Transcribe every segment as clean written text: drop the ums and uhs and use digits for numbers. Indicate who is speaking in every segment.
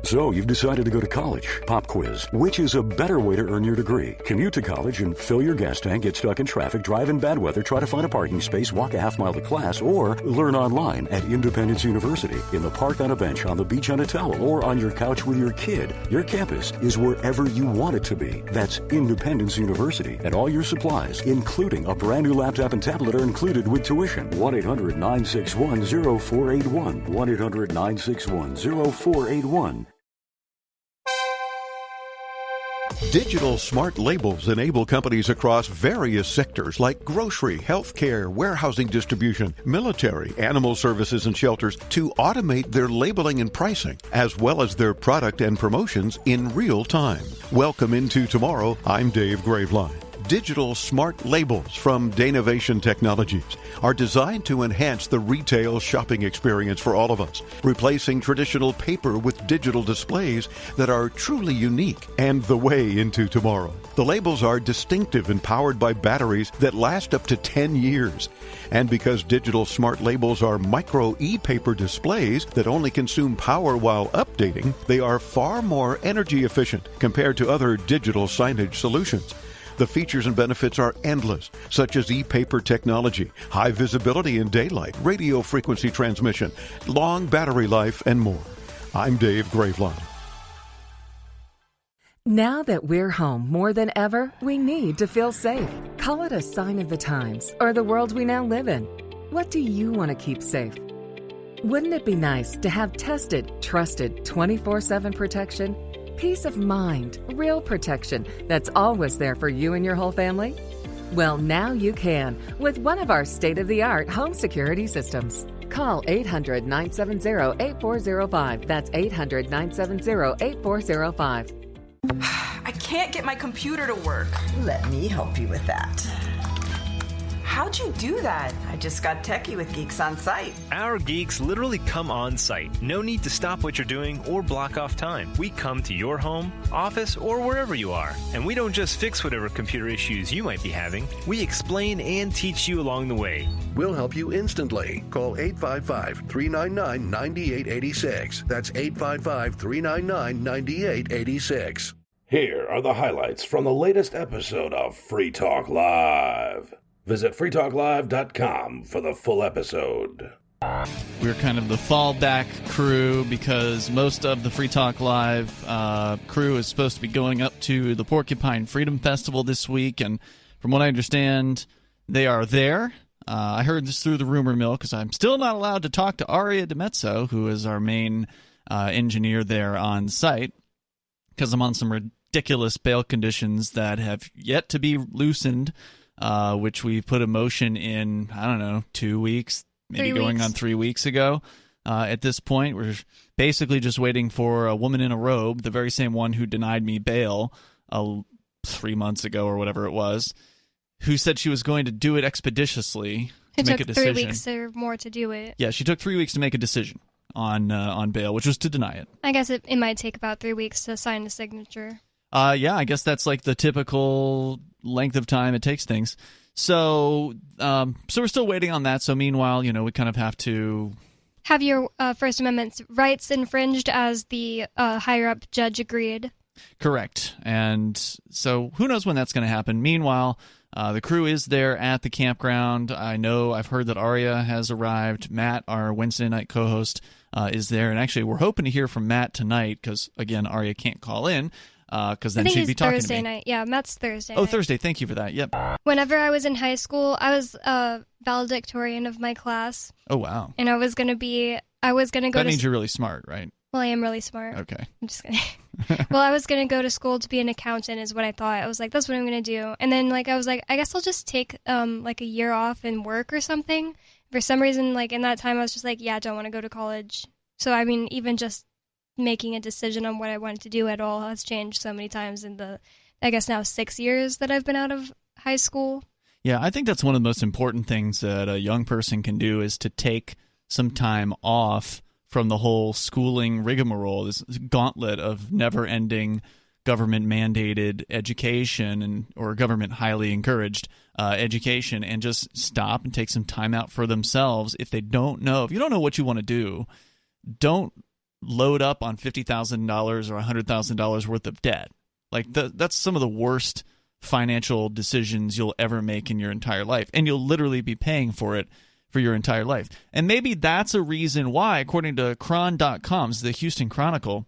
Speaker 1: So you've decided to go to college. Pop quiz. Which is a better way to earn your degree? Commute to college and fill your gas tank, get stuck in traffic, drive in bad weather, try to find a parking space, walk a half mile to class, or learn online at Independence University. In the park on a bench, on the beach on a towel, or on your couch with your kid. Your campus is wherever you want it to be. That's Independence University. And all your supplies, including a brand new laptop and tablet, are included with tuition. 1-800-961-0481. 1-800-961-0481.
Speaker 2: Digital smart labels enable companies across various sectors like grocery, healthcare, warehousing distribution, military, animal services, and shelters to automate their labeling and pricing, as well as their product and promotions in real time. Welcome into tomorrow. I'm Dave Graveline. Digital smart labels from Danovation Technologies are designed to enhance the retail shopping experience for all of us, replacing traditional paper with digital displays that are truly unique and the way into tomorrow. The labels are distinctive and powered by batteries that last up to 10 years. And because digital smart labels are micro e-paper displays that only consume power while updating, they are far more energy efficient compared to other digital signage solutions. The features and benefits are endless, such as e-paper technology, high visibility in daylight, radio frequency transmission, long battery life, and more. I'm Dave Graveline.
Speaker 3: Now that we're home more than ever, we need to feel safe. Call it a sign of the times or the world we now live in. What do you want to keep safe? Wouldn't it be nice to have tested, trusted 24/7 protection? Peace of mind, real protection that's always there for you and your whole family? Well, now you can with one of our state-of-the-art home security systems. Call 800-970-8405. That's 800-970-8405.
Speaker 4: I can't get my computer to work.
Speaker 5: Let me help you with that.
Speaker 4: How'd you do that?
Speaker 5: I just got techie with Geeks on Site.
Speaker 6: Our geeks literally come on site. No need to stop what you're doing or block off time. We come to your home, office, or wherever you are. And we don't just fix whatever computer issues you might be having. We explain and teach you along the way.
Speaker 7: We'll help you instantly. Call 855-399-9886. That's 855-399-9886. Here are the highlights from the latest episode of Free Talk Live. Visit freetalklive.com for the full episode.
Speaker 8: We're kind of the fallback crew because most of the Free Talk Live crew is supposed to be going up to the Porcupine Freedom Festival this week, and from what I understand, they are there. I heard this through the rumor mill because I'm still not allowed to talk to Aria DeMezzo, who is our main engineer there on site, because I'm on some ridiculous bail conditions that have yet to be loosened, which we put a motion in, 2 weeks, maybe going on 3 weeks ago. At this point, we're basically just waiting for a woman in a robe, the very same one who denied me bail 3 months ago or whatever it was, who said she was going to do it expeditiously to make a decision.
Speaker 9: It took 3 weeks or more to do it.
Speaker 8: Yeah, she took 3 weeks to make a decision on bail, which was to deny it.
Speaker 9: I guess it might take about 3 weeks to sign the signature.
Speaker 8: Yeah, I guess that's like the typical length of time it takes things. So we're still waiting on that. So meanwhile, we kind of have to
Speaker 9: have your First Amendment rights infringed, as the higher-up judge agreed.
Speaker 8: Correct. And so who knows when that's going to happen. Meanwhile, the crew is there at the campground. I've heard that Aria has arrived. Matt, our Wednesday night co-host, is there. And actually, we're hoping to hear from Matt tonight because, again, Aria can't call in. Because then she'd be talking
Speaker 9: Thursday
Speaker 8: to me.
Speaker 9: night. Yeah, Matt's Thursday.
Speaker 8: Oh,
Speaker 9: night.
Speaker 8: Thursday. Thank you for that. Yep.
Speaker 9: Whenever I was in high school, I was valedictorian of my class.
Speaker 8: Oh, wow.
Speaker 9: And I was going to go
Speaker 8: That means you're really smart, right?
Speaker 9: Well, I am really smart.
Speaker 8: Okay.
Speaker 9: I'm just kidding. Well, I was going to go to school to be an accountant is what I thought. I was like, that's what I'm going to do. And then, I was like, I guess I'll just take, a year off and work or something. For some reason, in that time, I was just like, yeah, I don't want to go to college. So, I mean, even just making a decision on what I wanted to do at all has changed so many times in the, I guess now 6 years that I've been out of high school.
Speaker 8: Yeah, I think that's one of the most important things that a young person can do is to take some time off from the whole schooling rigmarole, this gauntlet of never-ending government-mandated education or government highly encouraged education, and just stop and take some time out for themselves. If you don't know what you want to do, don't load up on $50,000 or $100,000 worth of debt. Like that's some of the worst financial decisions you'll ever make in your entire life, and you'll literally be paying for it for your entire life. And maybe that's a reason why, according to Chron.com, the Houston Chronicle,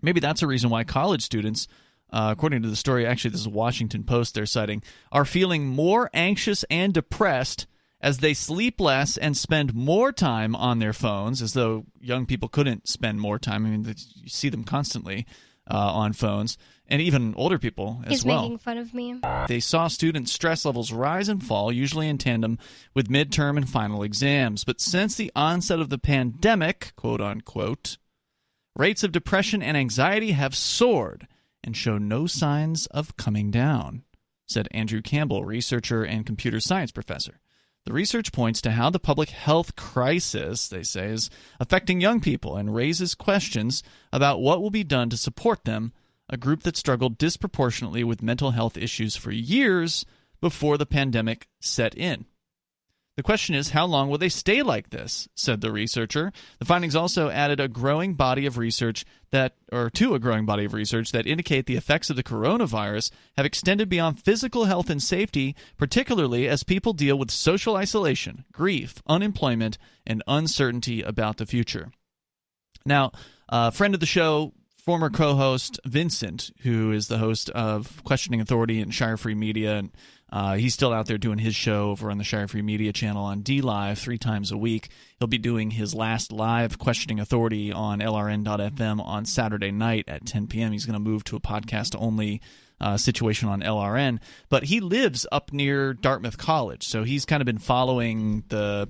Speaker 8: maybe that's a reason why college students, according to the story, actually this is Washington Post they're citing, are feeling more anxious and depressed as they sleep less and spend more time on their phones, as though young people couldn't spend more time. I mean, you see them constantly on phones, and even older people as well.
Speaker 9: He's making fun of me.
Speaker 8: They saw students' stress levels rise and fall, usually in tandem with midterm and final exams. But since the onset of the pandemic, quote unquote, rates of depression and anxiety have soared and show no signs of coming down, said Andrew Campbell, researcher and computer science professor. The research points to how the public health crisis, they say, is affecting young people and raises questions about what will be done to support them, a group that struggled disproportionately with mental health issues for years before the pandemic set in. The question is, how long will they stay like this, said the researcher. The findings also added to a growing body of research that indicate the effects of the coronavirus have extended beyond physical health and safety, particularly as people deal with social isolation, grief, unemployment, and uncertainty about the future. Now, a friend of the show, former co-host Vincent, who is the host of Questioning Authority and Shire Free Media, and he's still out there doing his show over on the Shire Free Media channel on DLive 3 times a week. He'll be doing his last live Questioning Authority on LRN.FM on Saturday night at 10 p.m. He's going to move to a podcast-only situation on LRN. But he lives up near Dartmouth College, so he's kind of been following the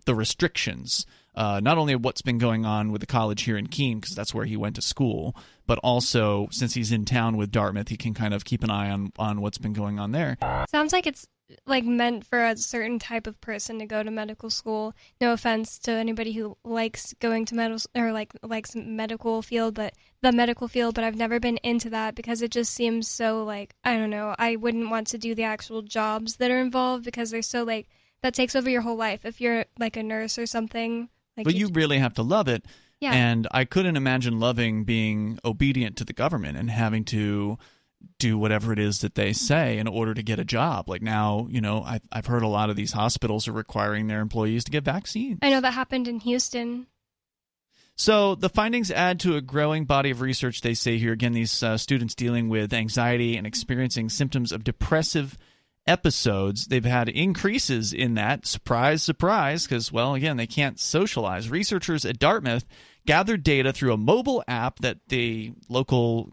Speaker 8: restrictions, not only what's been going on with the college here in Keene, because that's where he went to school, but also since he's in town with Dartmouth, he can kind of keep an eye on what's been going on there.
Speaker 9: Sounds like it's like meant for a certain type of person to go to medical school. No offense to anybody who likes going to medical or likes medical field, but I've never been into that because it just seems so like, I don't know, I wouldn't want to do the actual jobs that are involved because they're so like, that takes over your whole life. If you're like a nurse or something.
Speaker 8: But you really have to love it.
Speaker 9: Yeah.
Speaker 8: And I couldn't imagine loving being obedient to the government and having to do whatever it is that they say in order to get a job. Like now, I've heard a lot of these hospitals are requiring their employees to get vaccines.
Speaker 9: I know that happened in Houston.
Speaker 8: So the findings add to a growing body of research, they say here. Again, these students dealing with anxiety and experiencing symptoms of depressive episodes, they've had increases in that. Surprise, surprise, because, well, again, they can't socialize. Researchers at Dartmouth gathered data through a mobile app that the local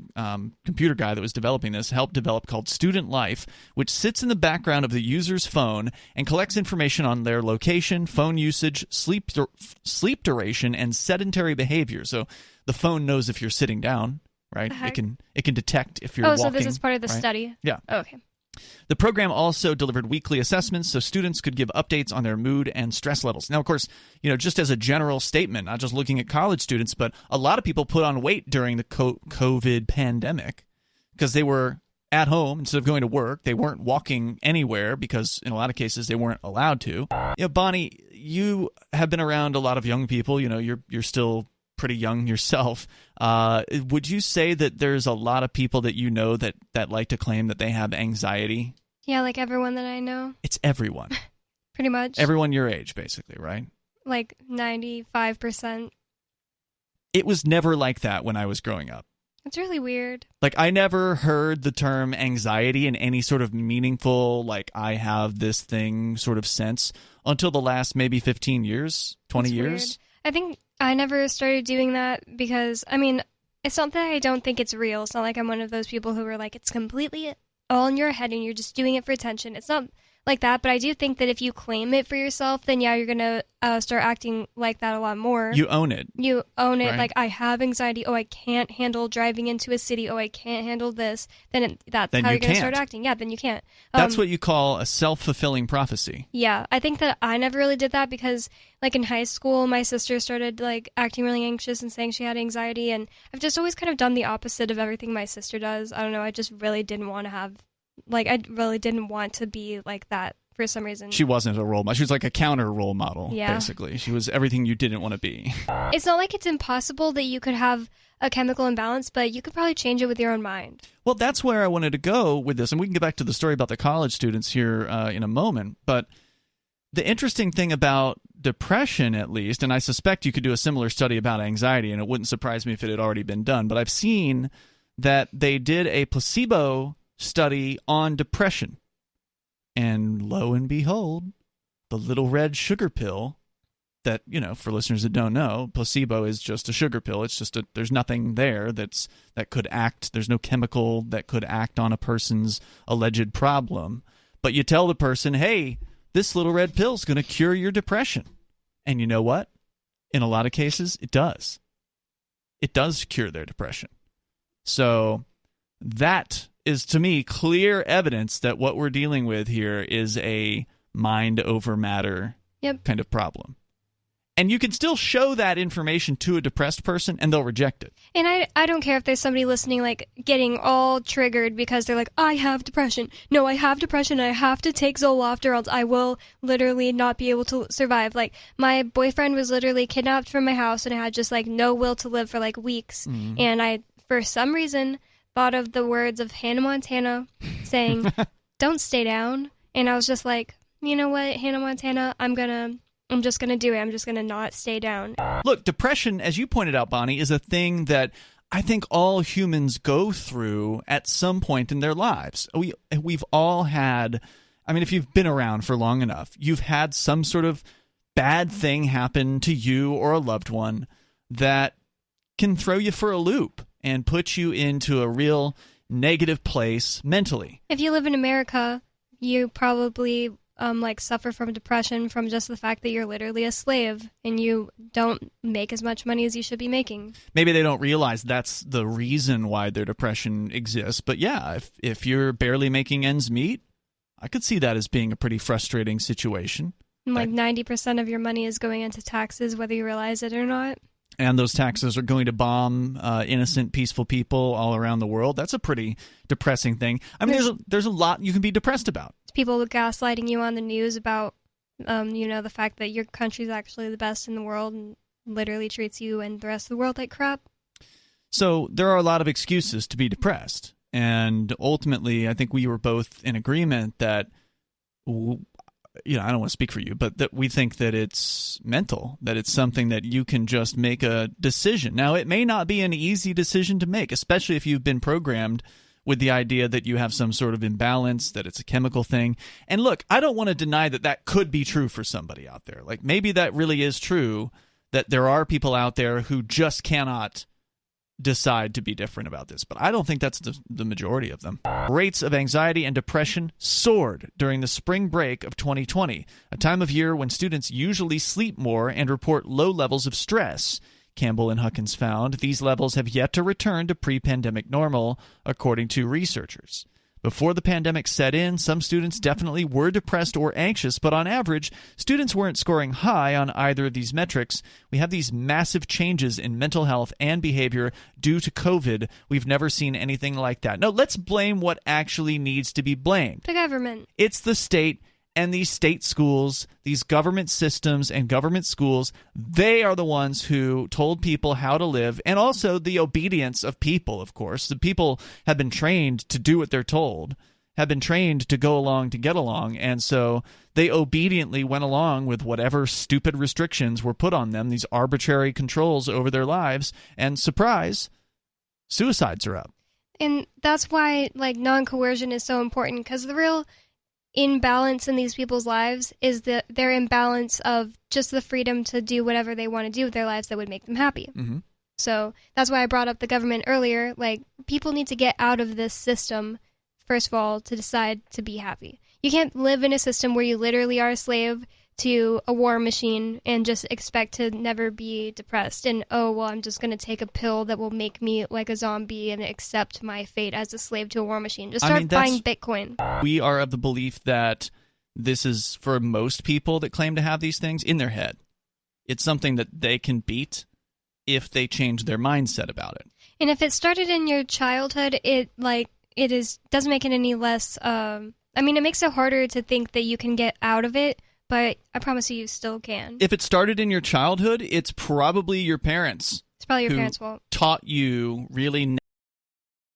Speaker 8: computer guy that was developing this helped develop called Student Life, which sits in the background of the user's phone and collects information on their location, phone usage, sleep duration, and sedentary behavior. So the phone knows if you're sitting down, right? It can detect if you're walking.
Speaker 9: So this is part of the study?
Speaker 8: Yeah.
Speaker 9: Oh, okay.
Speaker 8: The program also delivered weekly assessments so students could give updates on their mood and stress levels. Now, of course, just as a general statement, not just looking at college students, but a lot of people put on weight during the COVID pandemic because they were at home instead of going to work. They weren't walking anywhere because in a lot of cases they weren't allowed to. Bonnie, you have been around a lot of young people. You're still pretty young yourself. Would you say that there's a lot of people that you know that like to claim that they have anxiety?
Speaker 9: Yeah, like everyone that I know.
Speaker 8: It's everyone.
Speaker 9: Pretty much.
Speaker 8: Everyone your age, basically, right?
Speaker 9: Like 95%.
Speaker 8: It was never like that when I was growing up.
Speaker 9: It's really weird.
Speaker 8: Like, I never heard the term anxiety in any sort of meaningful, like, I have this thing sort of sense until the last maybe 15 years, 20 years.
Speaker 9: Weird. I think I never started doing that because, it's not that I don't think it's real. It's not like I'm one of those people who are like, it's completely all in your head and you're just doing it for attention. It's not like that, but I do think that if you claim it for yourself, then yeah, you're going to start acting like that a lot more.
Speaker 8: You own it.
Speaker 9: You own it.
Speaker 8: Right.
Speaker 9: Like, I have anxiety. Oh, I can't handle driving into a city. Oh, I can't handle this. Then that's how you're going to start acting. Yeah, then you can't.
Speaker 8: That's what you call a self-fulfilling prophecy.
Speaker 9: Yeah, I think that I never really did that because, like, in high school, my sister started, like, acting really anxious and saying she had anxiety, and I've just always kind of done the opposite of everything my sister does. I don't know, I just really didn't want to have, like, I really didn't want to be like that for some reason.
Speaker 8: She wasn't a role model. She was like a counter role model,
Speaker 9: Yeah.
Speaker 8: basically. She was everything you didn't want to be.
Speaker 9: It's not like it's impossible that you could have a chemical imbalance, but you could probably change it with your own mind.
Speaker 8: Well, that's where I wanted to go with this, and we can get back to the story about the college students here in a moment, but the interesting thing about depression, at least, and I suspect you could do a similar study about anxiety, and it wouldn't surprise me if it had already been done, but I've seen that they did a placebo study on depression. And lo and behold, the little red sugar pill that, for listeners that don't know, placebo is just a sugar pill. It's just there's nothing there that could act. There's no chemical that could act on a person's alleged problem. But you tell the person, hey, this little red pill is going to cure your depression. And you know what? In a lot of cases, it does. It does cure their depression. So that is, to me, clear evidence that what we're dealing with here is a mind over matter kind of problem. And you can still show that information to a depressed person, and they'll reject it.
Speaker 9: And I don't care if there's somebody listening, like, getting all triggered because they're like, I have depression. No, I have depression. I have to take Zoloft or else I will literally not be able to survive. Like, my boyfriend was literally kidnapped from my house, and I had just, like, no will to live for, like, weeks. Mm-hmm. And I, for some reason, thought of the words of Hannah Montana saying, don't stay down. And I was just like, you know what, Hannah Montana, I'm just going to do it. I'm just going to not stay down.
Speaker 8: Look, depression, as you pointed out, Bonnie, is a thing that I think all humans go through at some point in their lives. We've all had, if you've been around for long enough, you've had some sort of bad thing happen to you or a loved one that can throw you for a loop and put you into a real negative place mentally.
Speaker 9: If you live in America, you probably suffer from depression from just the fact that you're literally a slave and you don't make as much money as you should be making.
Speaker 8: Maybe they don't realize that's the reason why their depression exists. But yeah, if you're barely making ends meet, I could see that as being a pretty frustrating situation.
Speaker 9: And 90% of your money is going into taxes, whether you realize it or not.
Speaker 8: And those taxes are going to bomb innocent, peaceful people all around the world. That's a pretty depressing thing. There's a lot you can be depressed about.
Speaker 9: People gaslighting you on the news about, the fact that your country's actually the best in the world and literally treats you and the rest of the world like crap.
Speaker 8: So there are a lot of excuses to be depressed. And ultimately, I think we were both in agreement that, I don't want to speak for you, but that we think that it's mental, that it's something that you can just make a decision. Now, it may not be an easy decision to make, especially if you've been programmed with the idea that you have some sort of imbalance, that it's a chemical thing. And look, I don't want to deny that that could be true for somebody out there. Like, maybe that really is true, that there are people out there who just cannot decide to be different about this. But I don't think that's the majority of them. Rates of anxiety and depression soared during the spring break of 2020, a time of year when students usually sleep more and report low levels of stress. Campbell and Huckins found these levels have yet to return to pre-pandemic normal, according to researchers. Before the pandemic set in, some students definitely were depressed or anxious, but on average, students weren't scoring high on either of these metrics. We have these massive changes in mental health and behavior due to COVID. We've never seen anything like that. No, let's blame what actually needs to be blamed.
Speaker 9: The government.
Speaker 8: It's the state and these state schools, these government systems and government schools. They are the ones who told people how to live, and also the obedience of people, of course. The people have been trained to do what they're told, have been trained to go along to get along, and so they obediently went along with whatever stupid restrictions were put on them, these arbitrary controls over their lives, and surprise, suicides are up.
Speaker 9: And that's why non-coercion is so important, because the real imbalance in these people's lives is their imbalance of just the freedom to do whatever they want to do with their lives that would make them happy.
Speaker 8: Mm-hmm.
Speaker 9: So that's why I brought up the government earlier. People need to get out of this system, first of all, to decide to be happy. You can't live in a system where you literally are a slave to a war machine and just expect to never be depressed and, I'm just going to take a pill that will make me like a zombie and accept my fate as a slave to a war machine. Just start buying Bitcoin.
Speaker 8: We are of the belief that this is, for most people that claim to have these things, in their head. It's something that they can beat if they change their mindset about it.
Speaker 9: And if it started in your childhood, it doesn't make it any less I mean, it makes it harder to think that you can get out of it, but I promise you still can.
Speaker 8: If it started in your childhood, it's probably your parents.
Speaker 9: It's probably your
Speaker 8: who
Speaker 9: parents' fault.
Speaker 8: Taught you really